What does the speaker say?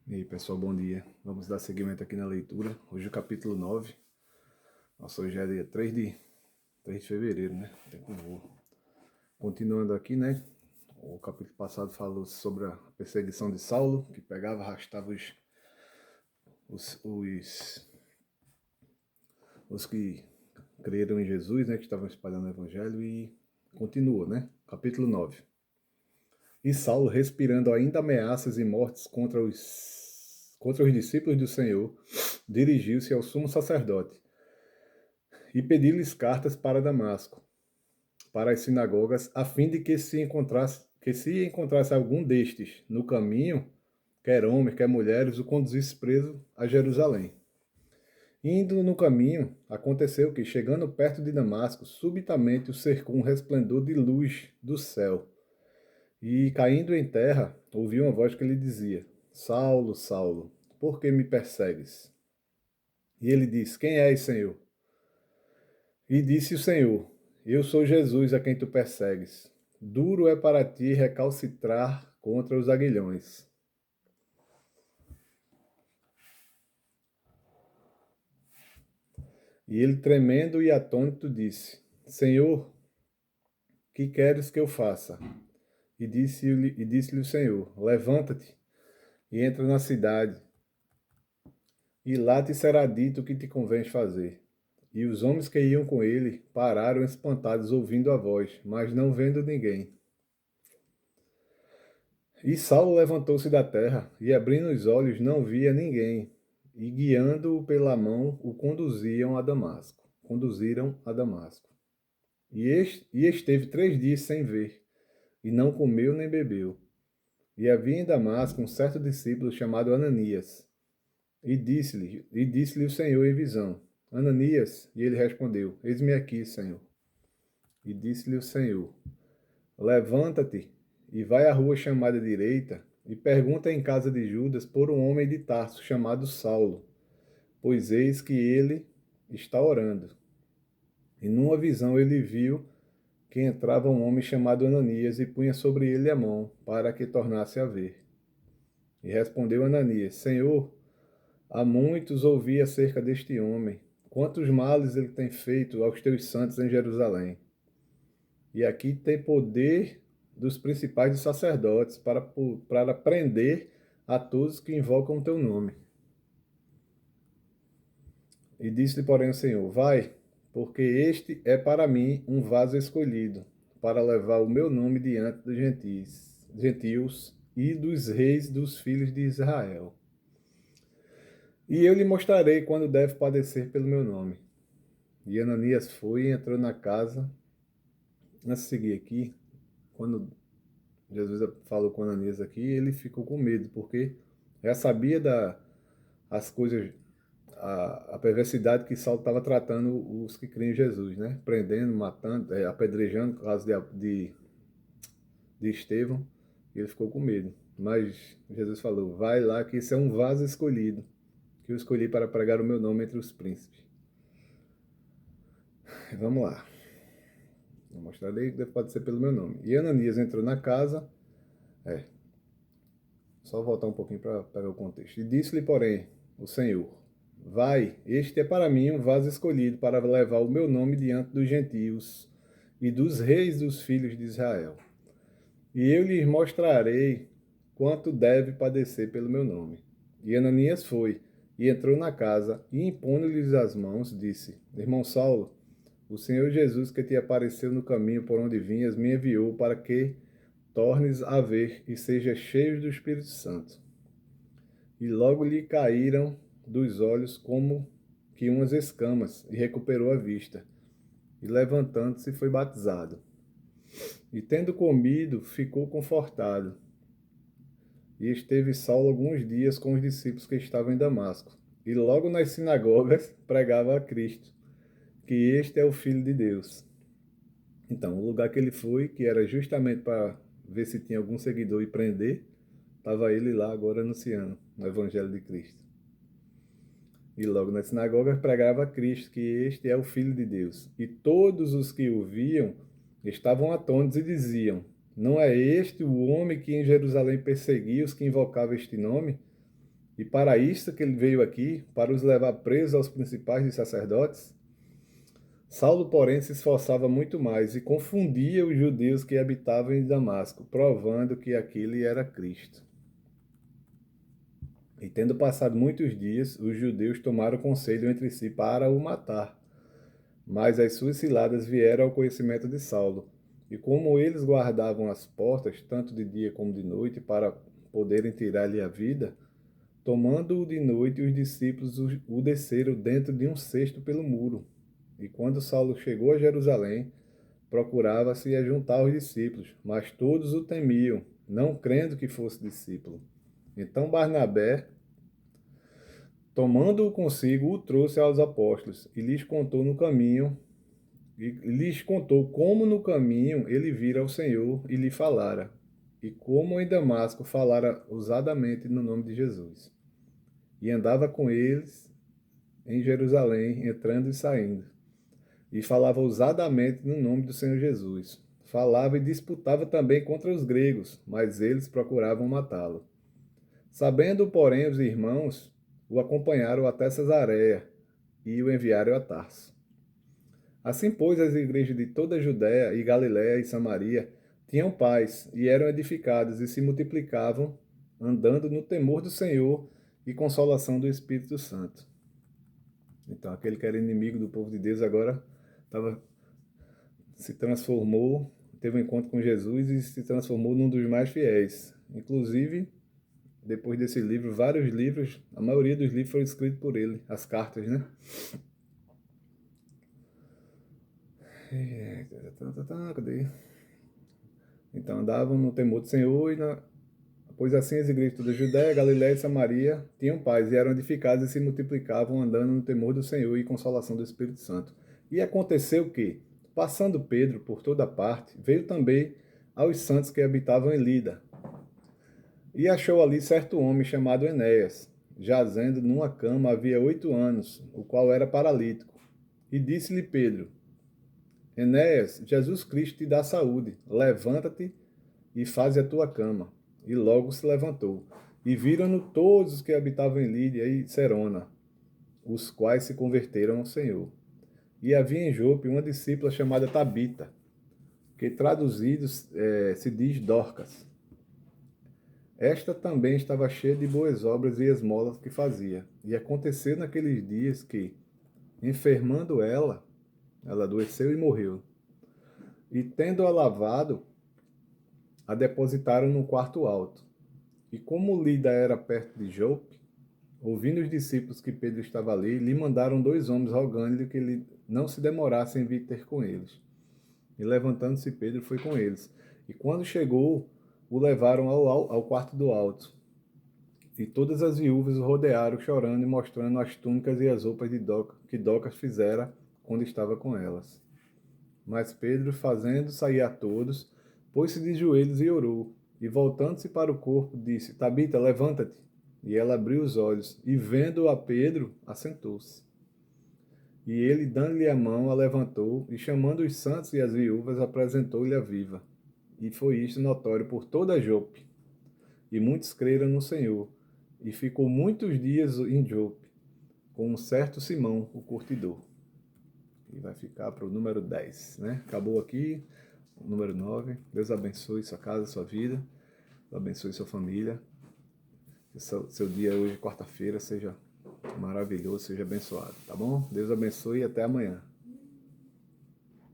E aí, pessoal, bom dia. Vamos dar seguimento aqui na leitura. Hoje o capítulo 9. Nossa, hoje é dia 3 de fevereiro, né? Tempo voa. Continuando aqui, né? O capítulo passado falou sobre a perseguição de Saulo, que pegava, arrastava os que creram em Jesus, né? Que estavam espalhando o evangelho, e continua, né? Capítulo 9. E Saulo, respirando ainda ameaças e mortes contra os discípulos do Senhor, dirigiu-se ao sumo sacerdote e pediu-lhes cartas para Damasco, para as sinagogas, a fim de que se encontrasse algum destes no caminho, quer homens, quer mulheres, o conduzisse preso a Jerusalém. Indo no caminho, aconteceu que, chegando perto de Damasco, subitamente o cercou um resplendor de luz do céu. E, caindo em terra, ouviu uma voz que lhe dizia: Saulo, Saulo, por que me persegues? E ele disse: Quem és, Senhor? E disse o Senhor: Eu sou Jesus a quem tu persegues. Duro é para ti recalcitrar contra os aguilhões. E ele, tremendo e atônito, disse: Senhor, que queres que eu faça? E disse-lhe o Senhor: Levanta-te e entra na cidade, e lá te será dito o que te convém fazer. E os homens que iam com ele pararam espantados, ouvindo a voz, mas não vendo ninguém. E Saulo levantou-se da terra, e abrindo os olhos não via ninguém, e guiando-o pela mão, o conduziram a Damasco. E esteve 3 dias sem ver, e não comeu nem bebeu. E havia em Damasco um certo discípulo chamado Ananias. E disse-lhe o Senhor em visão: Ananias, e ele respondeu: Eis-me aqui, Senhor. E disse-lhe o Senhor: Levanta-te e vai à rua chamada direita, e pergunta em casa de Judas por um homem de Tarso chamado Saulo, pois eis que ele está orando. E numa visão ele viu que entrava um homem chamado Ananias e punha sobre ele a mão, para que tornasse a ver. E respondeu Ananias: Senhor, há muitos ouvi acerca deste homem, quantos males ele tem feito aos teus santos em Jerusalém. E aqui tem poder dos principais dos sacerdotes para prender a todos que invocam o teu nome. E disse-lhe, porém, o Senhor: Vai, porque este é para mim um vaso escolhido, para levar o meu nome diante dos gentios e dos reis dos filhos de Israel. E eu lhe mostrarei quando deve padecer pelo meu nome. E Ananias foi e entrou na casa. Antes de seguir aqui, quando Jesus falou com Ananias aqui, ele ficou com medo, porque já sabia as coisas, a perversidade que Saulo estava tratando os que criam em Jesus, né? Prendendo, matando, apedrejando, no caso de Estevão, e ele ficou com medo. Mas Jesus falou: vai lá, que esse é um vaso escolhido, que eu escolhi para pregar o meu nome entre os príncipes. Vamos lá. Vou mostrar aí que pode ser pelo meu nome. E Ananias entrou na casa. Só voltar um pouquinho para pegar o contexto. E disse-lhe, porém, o Senhor: Vai, este é para mim um vaso escolhido para levar o meu nome diante dos gentios e dos reis dos filhos de Israel. E eu lhes mostrarei quanto deve padecer pelo meu nome. E Ananias foi e entrou na casa e, impondo-lhes as mãos, disse: Irmão Saulo, o Senhor Jesus, que te apareceu no caminho por onde vinhas, me enviou para que tornes a ver e seja cheio do Espírito Santo. E logo lhe caíram dos olhos como que umas escamas, e recuperou a vista. E levantando-se foi batizado. E tendo comido, ficou confortado. E esteve Saulo alguns dias com os discípulos que estavam em Damasco. E logo nas sinagogas pregava a Cristo, que este é o Filho de Deus. Então, o lugar que ele foi, que era justamente para ver se tinha algum seguidor e prender, estava ele lá agora anunciando o Evangelho de Cristo. E logo nas sinagogas pregava a Cristo, que este é o Filho de Deus. E todos os que o viam estavam atônitos e diziam: Não é este o homem que em Jerusalém perseguia os que invocavam este nome? E para isto que ele veio aqui, para os levar presos aos principais dos sacerdotes? Saulo, porém, se esforçava muito mais e confundia os judeus que habitavam em Damasco, provando que aquele era Cristo. E tendo passado muitos dias, os judeus tomaram conselho entre si para o matar. Mas as suas ciladas vieram ao conhecimento de Saulo. E como eles guardavam as portas, tanto de dia como de noite, para poderem tirar-lhe a vida, tomando-o de noite, os discípulos o desceram dentro de um cesto pelo muro. E quando Saulo chegou a Jerusalém, procurava-se juntar aos discípulos, mas todos o temiam, não crendo que fosse discípulo. Então Barnabé, tomando-o consigo, o trouxe aos apóstolos e lhes contou como no caminho ele vira o Senhor e lhe falara, e como em Damasco falara ousadamente no nome de Jesus. E andava com eles em Jerusalém, entrando e saindo, e falava ousadamente no nome do Senhor Jesus. Falava e disputava também contra os gregos, mas eles procuravam matá-lo. Sabendo, porém, os irmãos, o acompanharam até Cesareia e o enviaram a Tarso. Assim, pois, as igrejas de toda a Judéia e Galiléia e Samaria tinham paz e eram edificadas e se multiplicavam, andando no temor do Senhor e consolação do Espírito Santo. Então, aquele que era inimigo do povo de Deus agora se transformou, teve um encontro com Jesus e se transformou num dos mais fiéis. Inclusive, depois desse livro, vários livros, a maioria dos livros foram escritos por ele, as cartas, né? Cadê? Então andavam no temor do Senhor, pois assim as igrejas toda a Judéia, Galiléia e Samaria tinham paz e eram edificadas e se multiplicavam, andando no temor do Senhor e consolação do Espírito Santo. E aconteceu que, passando Pedro por toda parte, veio também aos santos que habitavam em Lida. E achou ali certo homem chamado Enéas, jazendo numa cama havia 8 anos, o qual era paralítico. E disse-lhe Pedro: Enéas, Jesus Cristo te dá saúde, levanta-te e faze a tua cama. E logo se levantou. E viram-no todos os que habitavam em Lídia e Serona, os quais se converteram ao Senhor. E havia em Jope uma discípula chamada Tabita, que traduzido se diz Dorcas. Esta também estava cheia de boas obras e esmolas que fazia. E aconteceu naqueles dias que, enfermando ela adoeceu e morreu. E tendo-a lavado, a depositaram no quarto alto. E como Lida era perto de Jope, ouvindo os discípulos que Pedro estava ali, lhe mandaram 2 homens rogando-lhe que ele não se demorasse em vir ter com eles. E levantando-se Pedro foi com eles. E quando chegou, o levaram ao quarto do alto. E todas as viúvas o rodearam, chorando e mostrando as túnicas e as roupas que Docas fizera quando estava com elas. Mas Pedro, fazendo sair a todos, pôs-se de joelhos e orou. E voltando-se para o corpo, disse: Tabita, levanta-te. E ela abriu os olhos, e vendo a Pedro, assentou-se. E ele, dando-lhe a mão, a levantou, e chamando os santos e as viúvas, apresentou-lhe a viva. E foi isto notório por toda a Jope. E muitos creram no Senhor. E ficou muitos dias em Jope, com um certo Simão, o curtidor. E vai ficar para o número 10, né? Acabou aqui, o número 9. Deus abençoe sua casa, sua vida. Deus abençoe sua família. Que seu dia hoje, quarta-feira, seja maravilhoso, seja abençoado, tá bom? Deus abençoe e até amanhã.